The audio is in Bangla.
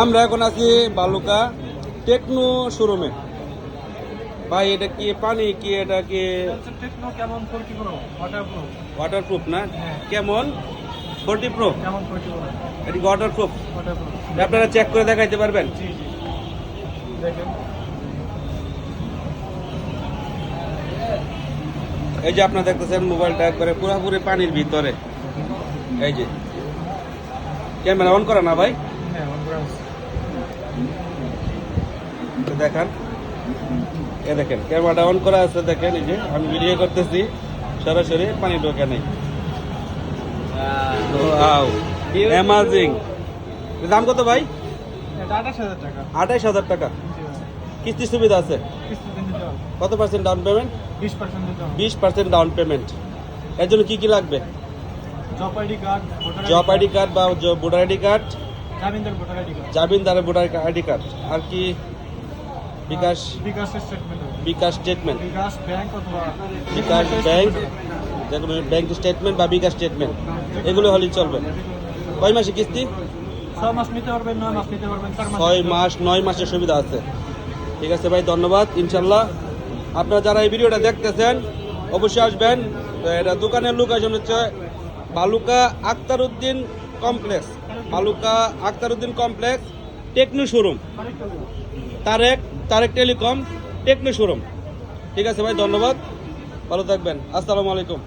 আমরা এখন আছি বালুকা টেকনো শোরুমে। ভাই এটা কি পানি কি এটা কি টেকনো কেমন 40 প্রো ওয়াটারপ্রুফ? ওয়াটারপ্রুফ না? কেমন 40 প্রো? কেমন 40 প্রো? এটা কি ওয়াটারপ্রুফ? ওয়াটারপ্রুফ। আপনারা চেক করে দেখাইতে পারবেন? জি জি দেখেন, এই যে আপনারা দেখতেছেন মোবাইলটা একবারে পুরোপুরি পানির ভিতরে। এই যে ক্যামেরা অন করা না ভাই? হ্যাঁ অন করা আছে। দেখান, এ দেখেন ক্যামেরাটা অন করা আছে। দেখেন এই যে আমি ভিডিও করতেছি, সরাসরি পানি ঢোকে নেই। Wow amazing. দাম কত ভাই? এটা 28000 টাকা। 28000 টাকা। কিস্তি সুবিধা আছে? কিস্তি দিতে হবে। কত পার্সেন্ট ডাউন পেমেন্ট? 20% দিতে হবে। 20% ডাউন পেমেন্ট। এর জন্য কি কি লাগবে? Job ID card, job ID card বা ভোটার আইডি কার্ড, জামিনদার ভোটার আইডি কার্ড, জামিনদারের ভোটার আইডি কার্ড, আর কি bKash bKash statement, bKash statement, bKash bank অথবা বিকাশ ব্যাংক, যেগুলো ব্যাংক স্টেটমেন্ট বা বিকাশ স্টেটমেন্ট, এগুলো হলেই চলবে। কয় মাসে কিস্তি? 6 মাস নিতে পারবেন, 9 মাস নিতে পারবেন, 4 মাস। 6 মাস 9 মাসের সুবিধা আছে। ঠিক আছে ভাই, ধন্যবাদ। ইনশাল্লাহ আপনারা যারা এই ভিডিওটা দেখতেছেন অবশ্যই আসবেন। তো এটা দোকানের লোকেশন হচ্ছে Baluka Akhtaruddin complex, Baluka Akhtaruddin complex Tecno showroom, Tarek telecom Tecno showroom. ঠিক আছে ভাই, ধন্যবাদ, ভালো থাকবেন। আসসালামু আলাইকুম।